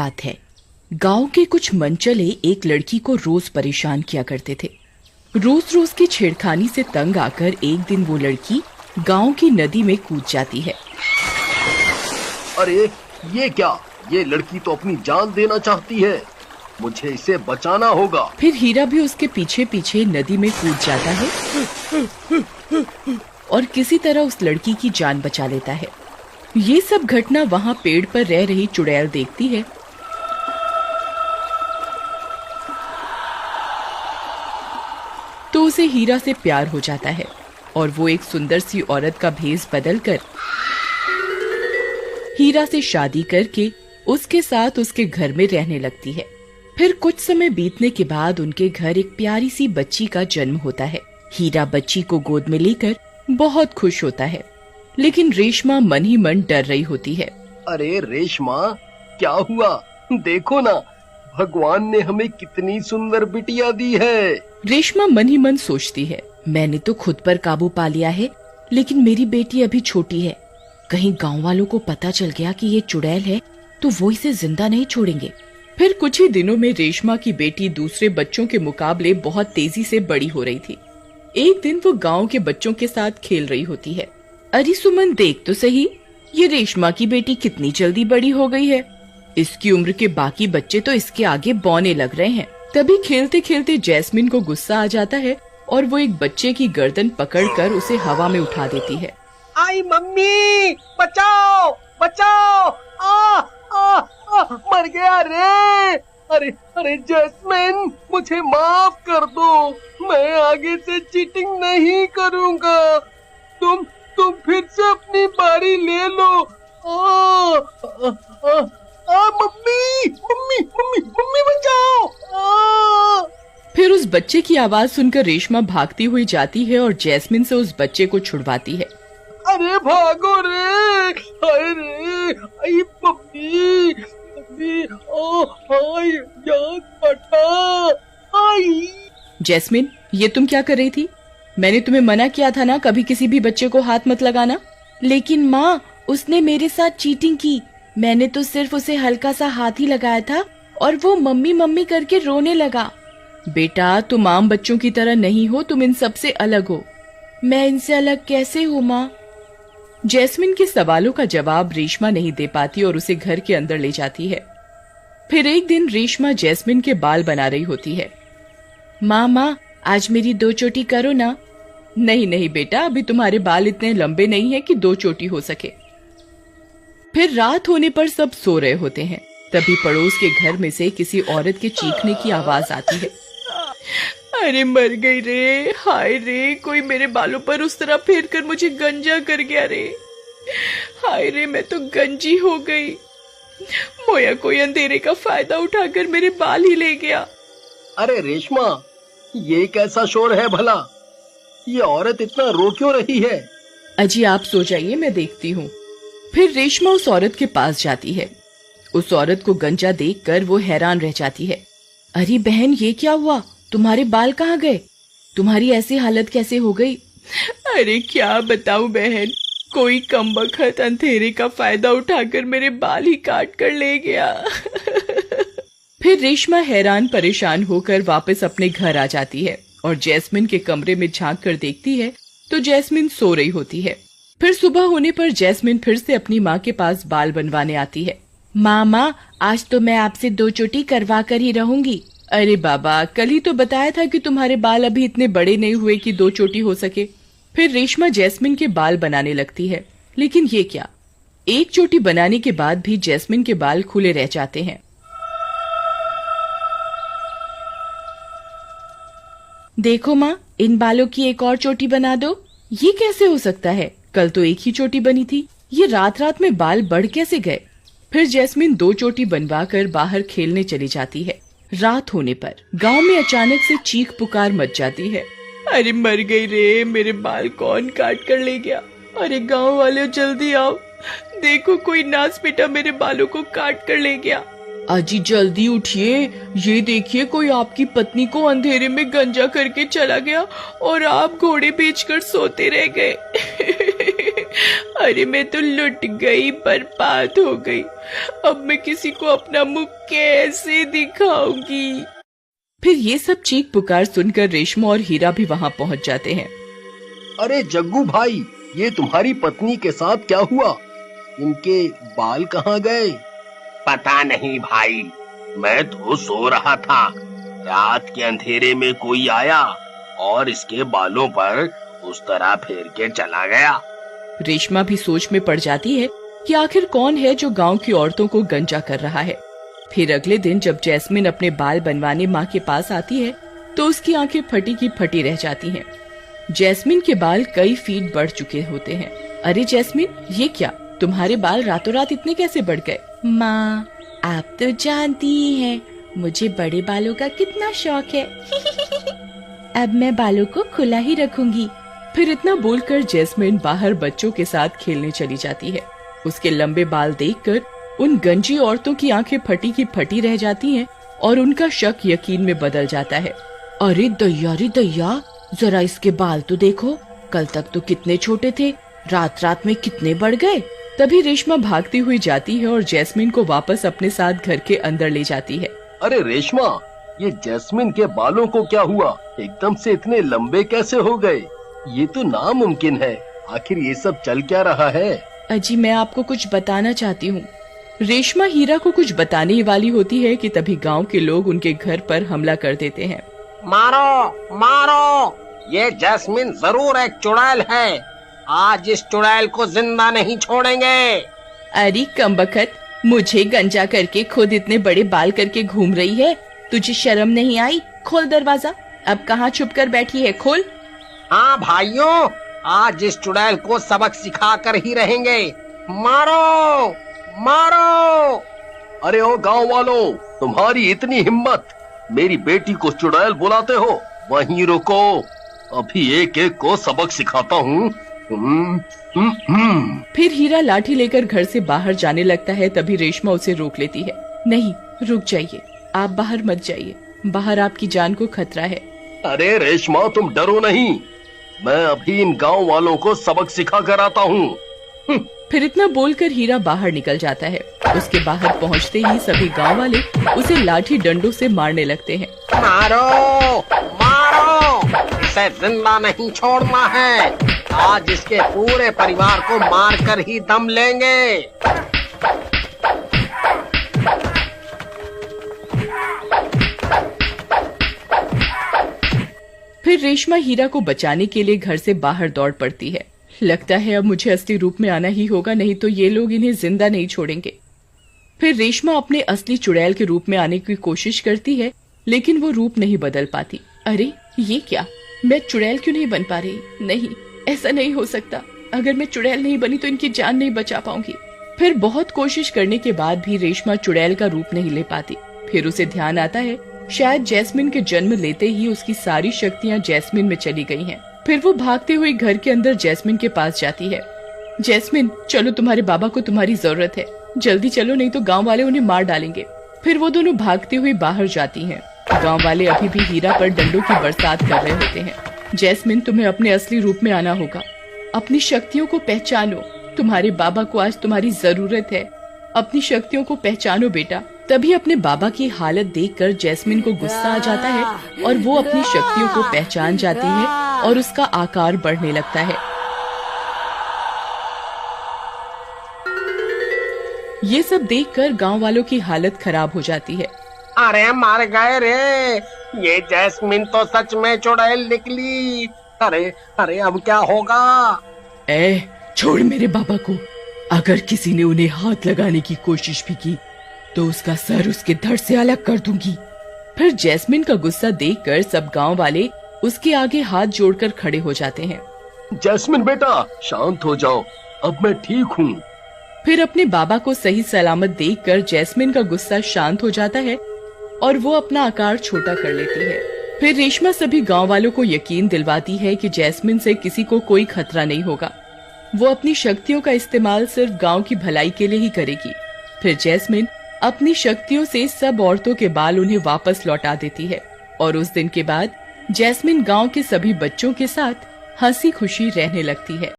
बात है। गांव के कुछ मनचले एक लड़की को रोज परेशान किया करते थे। रोज रोज की छेड़खानी से तंग आकर एक दिन वो लड़की गांव की नदी में कूद जाती है। अरे ये क्या, ये लड़की तो अपनी जान देना चाहती है, मुझे इसे बचाना होगा। फिर हीरा भी उसके पीछे पीछे नदी में कूद जाता है और किसी तरह उस लड़की की जान बचा लेता है। ये सब घटना वहाँ पेड़ पर रह रही चुड़ैल देखती है। तो उसे हीरा से प्यार हो जाता है और वो एक सुंदर सी औरत का भेष बदलकर हीरा से शादी करके उसके साथ उसके घर में रहने लगती है। फिर कुछ समय बीतने के बाद उनके घर एक प्यारी सी बच्ची का जन्म होता है। हीरा बच्ची को गोद में लेकर बहुत खुश होता है, लेकिन रेशमा मन ही मन डर रही होती है। अरे रेशमा, क्या हुआ? देखो ना, भगवान ने हमें कितनी सुंदर बिटिया दी है। रेशमा मन ही मन सोचती है, मैंने तो खुद पर काबू पा लिया है, लेकिन मेरी बेटी अभी छोटी है। कहीं गांव वालों को पता चल गया कि ये चुड़ैल है तो वो इसे जिंदा नहीं छोड़ेंगे। फिर कुछ ही दिनों में रेशमा की बेटी दूसरे बच्चों के मुकाबले बहुत तेजी से बड़ी हो रही थी। एक दिन वो गांव के बच्चों के साथ खेल रही होती है। अरे सुमन, देख तो सही, ये रेशमा की बेटी कितनी जल्दी बड़ी हो गई है। इसकी उम्र के बाकी बच्चे तो इसके आगे बौने लग रहे हैं। तभी खेलते खेलते जैस्मिन को गुस्सा आ जाता है और वो एक बच्चे की गर्दन पकड़कर उसे हवा में उठा देती है। आई मम्मी, बचाओ बचाओ, आ, आ, आ, मर गया रे। अरे अरे जैस्मिन, मुझे माफ कर दो, मैं आगे से चीटिंग नहीं करूँगा। तुम फिर से अपनी बारी ले लो। आ, आ, आ, आ, मम्मी मम्मी मम्मी मम्मी बचाओ। फिर उस बच्चे की आवाज सुनकर रेशमा भागती हुई जाती है और जैस्मिन से उस बच्चे को छुड़वाती है। अरे भागो रे, हाय रे, आई मम्मी मम्मी, ओ हाय याद पठा, आई। जैस्मिन, ये तुम क्या कर रही थी? मैंने तुम्हें मना किया था ना, कभी किसी भी बच्चे को हाथ मत लगाना। लेकिन माँ, उसने मेरे साथ चीटिंग की। मैंने तो सिर्फ उसे हल्का सा हाथ ही लगाया था और वो मम्मी मम्मी करके रोने लगा। बेटा, तुम आम बच्चों की तरह नहीं हो, तुम इन सबसे अलग हो। मैं इनसे अलग कैसे हूँ माँ? जैस्मिन के सवालों का जवाब रेशमा नहीं दे पाती और उसे घर के अंदर ले जाती है। फिर एक दिन रेशमा जैस्मिन के बाल बना रही होती है। माँ, आज मेरी 2 चोटी करो ना। नहीं नहीं बेटा, अभी तुम्हारे बाल इतने लंबे नहीं हैं कि 2 चोटी हो सके। फिर रात होने पर सब सो रहे होते हैं। तभी पड़ोस के घर में से किसी औरत के चीखने की आवाज आती है। अरे मर गई रे, हाय रे, कोई मेरे बालों पर उस तरह फेर कर मुझे गंजा कर गया रे। हाय रे, मैं तो गंजी हो गई। मोया कोई अंधेरे का फायदा उठाकर मेरे बाल ही ले गया। अरे रेशमा, ये कैसा शोर है भला? ये औरत इतना रो क्यों रही है? अजी आप सो जाइए, मैं देखती हूँ। फिर रेशमा उस औरत के पास जाती है। उस औरत को गंजा देखकर वो हैरान रह जाती है। अरे बहन, ये क्या हुआ? तुम्हारे बाल कहाँ गए? तुम्हारी ऐसी हालत कैसे हो गई? अरे क्या बताऊं बहन, कोई कमबख्त अंधेरे का फायदा उठाकर मेरे बाल ही काट कर ले गया। फिर रेशमा हैरान परेशान होकर वापस अपने घर आ जाती है और जैस्मिन के कमरे में झांक कर देखती है तो जैस्मिन सो रही होती है। फिर सुबह होने पर जैस्मिन फिर से अपनी माँ के पास बाल बनवाने आती है। माँ, आज तो मैं आपसे 2 चोटी करवा कर ही रहूंगी। अरे बाबा, कल ही तो बताया था कि तुम्हारे बाल अभी इतने बड़े नहीं हुए कि 2 चोटी हो सके। फिर रेशमा जैस्मिन के बाल बनाने लगती है, लेकिन ये क्या, 1 चोटी बनाने के बाद भी जैस्मिन के बाल खुले रह जाते हैं। देखो माँ, इन बालों की एक और चोटी बना दो। ये कैसे हो सकता है? कल तो 1 ही चोटी बनी थी, ये रात रात में बाल बढ़ कैसे गए? फिर जैस्मिन 2 चोटी बनवा कर बाहर खेलने चली जाती है। रात होने पर गांव में अचानक से चीख पुकार मच जाती है। अरे मर गई रे, मेरे बाल कौन काट कर ले गया? अरे गांव वाले जल्दी आओ, देखो कोई नास बेटा मेरे बालों को काट कर ले गया। अजी जल्दी उठिए, ये देखिए कोई आपकी पत्नी को अंधेरे में गंजा करके चला गया और आप घोड़े बेचकर सोते रह गए। अरे मैं तो लुट गई, बर्बाद हो गई। अब मैं किसी को अपना मुख कैसे दिखाऊंगी। फिर ये सब चीख पुकार सुनकर रेशमा और हीरा भी वहाँ पहुँच जाते हैं। अरे जग्गू भाई, ये तुम्हारी पत्नी के साथ क्या हुआ? इनके बाल कहाँ गए? पता नहीं भाई, मैं तो सो रहा था। रात के अंधेरे में कोई आया और इसके बालों पर उस तरह फेर के चला गया। रेशमा भी सोच में पड़ जाती है कि आखिर कौन है जो गांव की औरतों को गंजा कर रहा है। फिर अगले दिन जब जैस्मिन अपने बाल बनवाने माँ के पास आती है तो उसकी आंखें फटी की फटी रह जाती हैं। जैस्मिन के बाल कई फीट बढ़ चुके होते हैं। अरे जैस्मिन, ये क्या, तुम्हारे बाल रातों रात इतने कैसे बढ़ गए? माँ, आप तो जानती ही हैं मुझे बड़े बालों का कितना शौक है। अब मैं बालों को खुला ही रखूंगी। फिर इतना बोलकर जैस्मिन बाहर बच्चों के साथ खेलने चली जाती है। उसके लंबे बाल देखकर उन गंजी औरतों की आंखें फटी की फटी रह जाती हैं और उनका शक यकीन में बदल जाता है। अरे दैया रे दैया, जरा इसके बाल तो देखो, कल तक तो कितने छोटे थे, रात रात में कितने बढ़ गए। तभी रेशमा भागती हुई जाती है और जैस्मिन को वापस अपने साथ घर के अंदर ले जाती है। अरे रेशमा, ये जैस्मिन के बालों को क्या हुआ? एकदम से इतने लंबे कैसे हो गए? ये तो नामुमकिन है। आखिर ये सब चल क्या रहा है? अजी, मैं आपको कुछ बताना चाहती हूँ। रेशमा हीरा को कुछ बताने ही वाली होती है कि तभी गांव के लोग उनके घर पर हमला कर देते हैं। मारो मारो, ये जैस्मिन जरूर एक चुड़ैल है। आज इस चुड़ैल को जिंदा नहीं छोड़ेंगे। अरे कमबख्त, मुझे गंजा करके खुद इतने बड़े बाल करके घूम रही है, तुझे शर्म नहीं आई? खोल दरवाजा, अब कहाँ छुप कर बैठी है, खोल। हाँ भाइयों, आज इस चुड़ैल को सबक सिखा कर ही रहेंगे। मारो मारो। अरे ओ गांव वालों, तुम्हारी इतनी हिम्मत, मेरी बेटी को चुड़ैल बुलाते हो? वहीं रुको, अभी एक एक को सबक सिखाता हूँ। फिर हीरा लाठी लेकर घर से बाहर जाने लगता है। तभी रेशमा उसे रोक लेती है। नहीं, रुक जाइए, आप बाहर मत जाइए, बाहर आपकी जान को खतरा है। अरे रेशमा, तुम डरो नहीं, मैं अभी इन गांव वालों को सबक सिखा कर आता हूँ। फिर इतना बोलकर हीरा बाहर निकल जाता है। उसके बाहर पहुँचते ही सभी गांव वाले उसे लाठी डंडों से मारने लगते हैं। मारो मारो, इसे जिंदा नहीं छोड़ना है। आज इसके पूरे परिवार को मार कर ही दम लेंगे। फिर रेशमा हीरा को बचाने के लिए घर से बाहर दौड़ पड़ती है। लगता है अब मुझे असली रूप में आना ही होगा, नहीं तो ये लोग इन्हें जिंदा नहीं छोड़ेंगे। फिर रेशमा अपने असली चुड़ैल के रूप में आने की कोशिश करती है, लेकिन वो रूप नहीं बदल पाती। अरे ये क्या, मैं चुड़ैल क्यों नहीं बन पा रही? नहीं, ऐसा नहीं हो सकता। अगर मैं चुड़ैल नहीं बनी तो इनकी जान नहीं बचा पाऊंगी। फिर बहुत कोशिश करने के बाद भी रेशमा चुड़ैल का रूप नहीं ले पाती। फिर उसे ध्यान आता है शायद जैस्मिन के जन्म लेते ही उसकी सारी शक्तियाँ जैस्मिन में चली गई हैं। फिर वो भागते हुए घर के अंदर जैस्मिन के पास जाती है। जैस्मिन, चलो, तुम्हारे बाबा को तुम्हारी जरूरत है, जल्दी चलो, नहीं तो गांव वाले उन्हें मार डालेंगे। फिर वो दोनों भागते हुए बाहर जाती हैं। गांव वाले अभी भी हीरा पर डंडों की बरसात कर रहे होते हैं। जैस्मिन, तुम्हें अपने असली रूप में आना होगा, अपनी शक्तियों को पहचानो, तुम्हारे बाबा को आज तुम्हारी जरूरत है। अपनी शक्तियों को पहचानो बेटा। तभी अपने बाबा की हालत देखकर जैस्मिन को गुस्सा आ जाता है और वो अपनी शक्तियों को पहचान जाती है और उसका आकार बढ़ने लगता है। ये सब देखकर गांव वालों की हालत खराब हो जाती है। अरे मार गए रे, ये जैस्मिन तो सच में चुड़ैल निकली। अरे अरे, अब क्या होगा? छोड़ मेरे बाबा को। अगर किसी ने उन्हें हाथ लगाने की कोशिश भी की तो उसका सर उसके धड़ से अलग कर दूंगी। फिर जैस्मिन का गुस्सा देखकर सब गांव वाले उसके आगे हाथ जोड़कर खड़े हो जाते हैं। जैस्मिन बेटा, शांत हो जाओ, अब मैं ठीक हूँ। फिर अपने बाबा को सही सलामत देखकर जैस्मिन का गुस्सा शांत हो जाता है और वो अपना आकार छोटा कर लेती है। फिर रेशमा सभी गांव वालों को यकीन दिलवाती है कि जैस्मिन से किसी को कोई खतरा नहीं होगा। वो अपनी शक्तियों का इस्तेमाल सिर्फ गांव की भलाई के लिए ही करेगी। फिर जैस्मिन अपनी शक्तियों से सब औरतों के बाल उन्हें वापस लौटा देती है और उस दिन के बाद जैस्मिन गांव के सभी बच्चों के साथ हंसी खुशी रहने लगती है।